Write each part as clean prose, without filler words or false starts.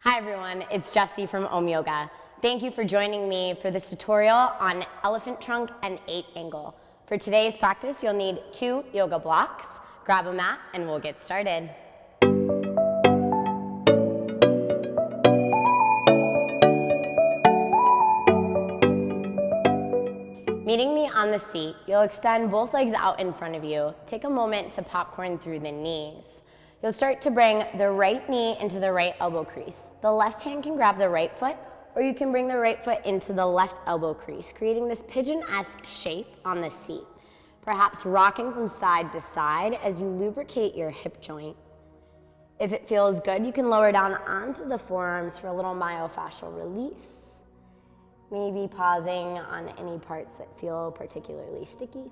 Hi everyone, it's Jessie from Om Yoga. Thank you for joining me for this tutorial on elephant trunk and 8 angle. For today's practice, you'll need 2 yoga blocks. Grab a mat and we'll get started. Meeting me on the seat, you'll extend both legs out in front of you. Take a moment to popcorn through the knees. You'll start to bring the right knee into the right elbow crease. The left hand can grab the right foot, or you can bring the right foot into the left elbow crease, creating this pigeon-esque shape on the seat. Perhaps rocking from side to side as you lubricate your hip joint. If it feels good, you can lower down onto the forearms for a little myofascial release. Maybe pausing on any parts that feel particularly sticky.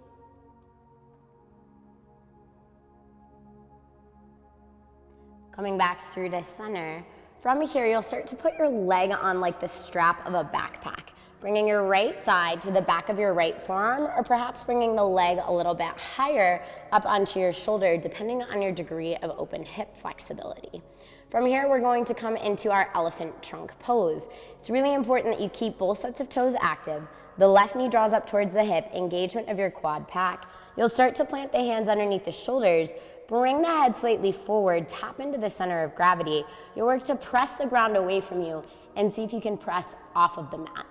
Coming back through to center. From here, you'll start to put your leg on like the strap of a backpack, bringing your right thigh to the back of your right forearm, or perhaps bringing the leg a little bit higher up onto your shoulder, depending on your degree of open hip flexibility. From here, we're going to come into our elephant trunk pose. It's really important that you keep both sets of toes active. The left knee draws up towards the hip, engagement of your quad pack. You'll start to plant the hands underneath the shoulders, bring the head slightly forward, tap into the center of gravity. You'll work to press the ground away from you and see if you can press off of the mat.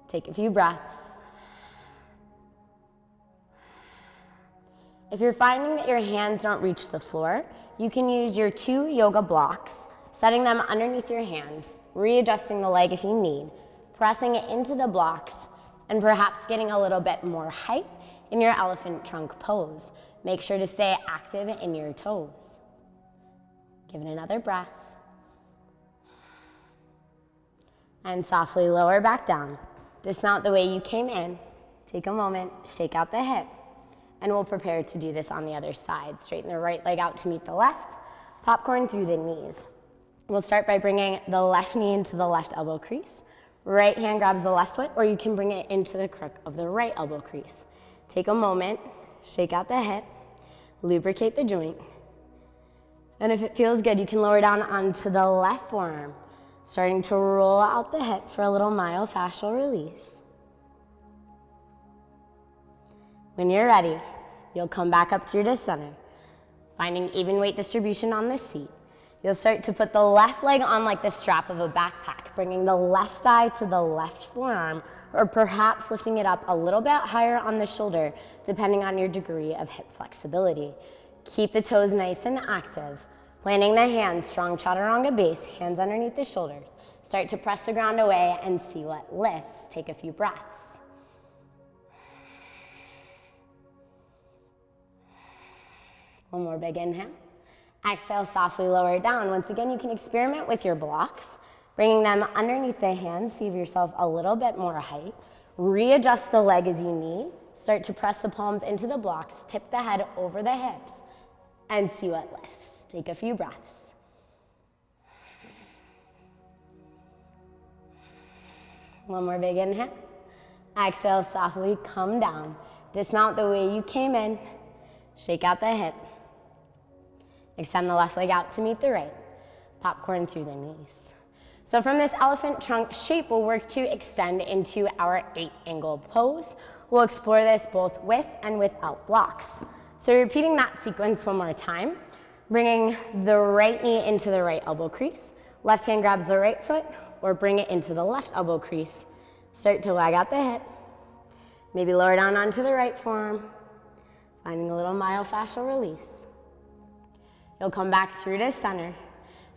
Take a few breaths. If you're finding that your hands don't reach the floor, you can use your 2 yoga blocks, setting them underneath your hands, readjusting the leg if you need, pressing it into the blocks, and perhaps getting a little bit more height in your elephant trunk pose. Make sure to stay active in your toes. Give it another breath. And softly lower back down. Dismount the way you came in. Take a moment, shake out the hip. And we'll prepare to do this on the other side. Straighten the right leg out to meet the left. Popcorn through the knees. We'll start by bringing the left knee into the left elbow crease. Right hand grabs the left foot, or you can bring it into the crook of the right elbow crease. Take a moment, shake out the hip, lubricate the joint. And if it feels good, you can lower down onto the left forearm, starting to roll out the hip for a little myofascial release. When you're ready, you'll come back up through to center, finding even weight distribution on the seat. You'll start to put the left leg on like the strap of a backpack, bringing the left thigh to the left forearm, or perhaps lifting it up a little bit higher on the shoulder, depending on your degree of hip flexibility. Keep the toes nice and active. Planting the hands, strong chaturanga base, hands underneath the shoulders. Start to press the ground away and see what lifts. Take a few breaths. One more big inhale. Exhale, softly lower it down. Once again, you can experiment with your blocks, bringing them underneath the hands to give yourself a little bit more height. Readjust the leg as you need. Start to press the palms into the blocks, tip the head over the hips, and see what lifts. Take a few breaths. One more big inhale. Exhale, softly come down. Dismount the way you came in. Shake out the hip. Extend the left leg out to meet the right. Popcorn through the knees. So from this elephant trunk shape, we'll work to extend into our 8 angle pose. We'll explore this both with and without blocks. So repeating that sequence one more time, bringing the right knee into the right elbow crease. Left hand grabs the right foot, or bring it into the left elbow crease. Start to wag out the hip. Maybe lower down onto the right forearm, finding a little myofascial release. You'll come back through to center.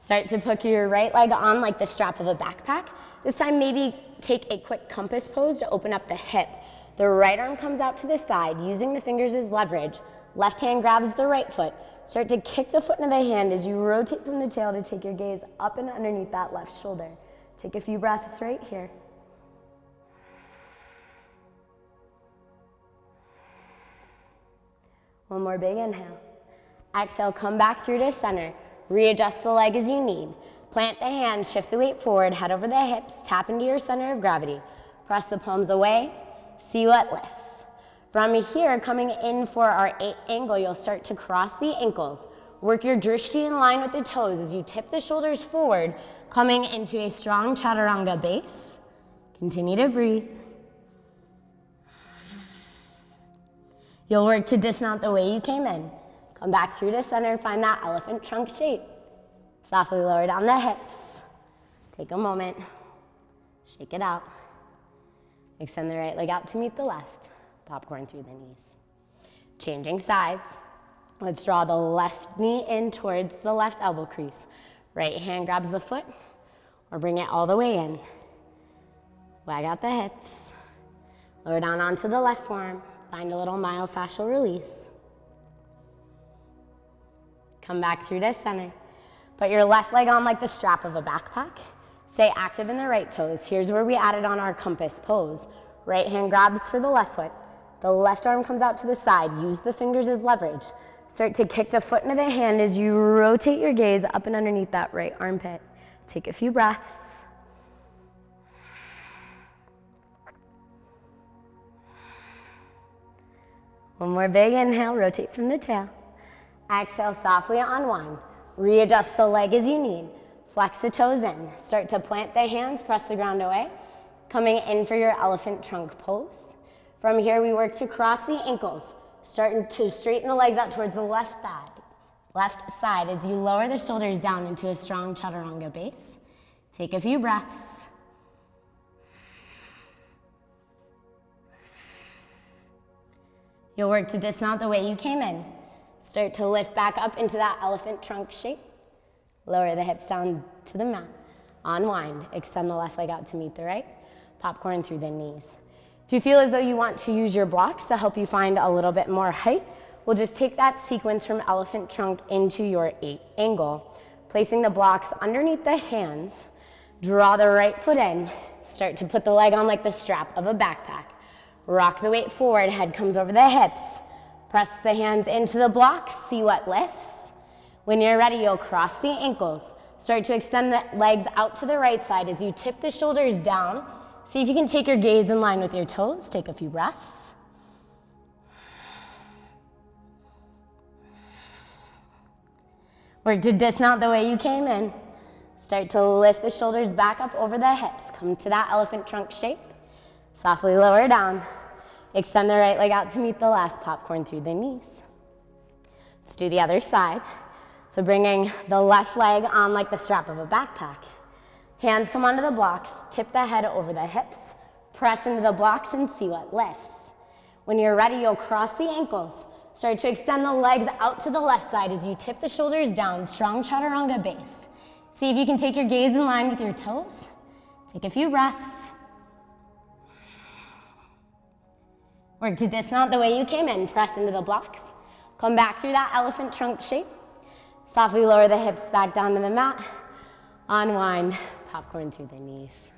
Start to put your right leg on like the strap of a backpack. This time, maybe take a quick compass pose to open up the hip. The right arm comes out to the side, using the fingers as leverage. Left hand grabs the right foot. Start to kick the foot into the hand as you rotate from the tail to take your gaze up and underneath that left shoulder. Take a few breaths right here. One more big inhale. Exhale, come back through to center. Readjust the leg as you need. Plant the hands, shift the weight forward, head over the hips, tap into your center of gravity. Press the palms away, see what lifts. From here, coming in for our 8 angle, you'll start to cross the ankles, Work your drishti in line with the toes as you tip the shoulders forward, coming into a strong chaturanga base. Continue to breathe. You'll work to dismount the way you came in. Come back through to center, find that elephant trunk shape. Softly lower down the hips. Take a moment, shake it out. Extend the right leg out to meet the left. Popcorn through the knees. Changing sides. Let's draw the left knee in towards the left elbow crease. Right hand grabs the foot, or bring it all the way in. Wag out the hips. Lower down onto the left forearm. Find a little myofascial release. Come back through to center. Put your left leg on like the strap of a backpack. Stay active in the right toes. Here's where we added on our compass pose. Right hand grabs for the left foot. The left arm comes out to the side. Use the fingers as leverage. Start to kick the foot into the hand as you rotate your gaze up and underneath that right armpit. Take a few breaths. One more big inhale, rotate from the tail. Exhale, softly unwind. Readjust the leg as you need. Flex the toes in. Start to plant the hands, press the ground away. Coming in for your elephant trunk pose. From here, we work to cross the ankles. Starting to straighten the legs out towards the left side as you lower the shoulders down into a strong chaturanga base. Take a few breaths. You'll work to dismount the way you came in. Start to lift back up into that elephant trunk shape. Lower the hips down to the mat. Unwind. Extend the left leg out to meet the right. Popcorn through the knees. If you feel as though you want to use your blocks to help you find a little bit more height, we'll just take that sequence from elephant trunk into your 8 angle. Placing the blocks underneath the hands, draw the right foot in. Start to put the leg on like the strap of a backpack. Rock the weight forward, head comes over the hips. Press the hands into the blocks, see what lifts. When you're ready, you'll cross the ankles. Start to extend the legs out to the right side as you tip the shoulders down. See if you can take your gaze in line with your toes. Take a few breaths. Work to dismount the way you came in. Start to lift the shoulders back up over the hips. Come to that elephant trunk shape. Softly lower down. Extend the right leg out to meet the left. Popcorn through the knees. Let's do the other side. So bringing the left leg on like the strap of a backpack. Hands come onto the blocks, tip the head over the hips, press into the blocks and see what lifts. When you're ready, you'll cross the ankles. Start to extend the legs out to the left side as you tip the shoulders down, strong chaturanga base. See if you can take your gaze in line with your toes. Take a few breaths. Work to dismount the way you came in, press into the blocks. Come back through that elephant trunk shape. Softly lower the hips back down to the mat. Unwind. Popcorn through the knees.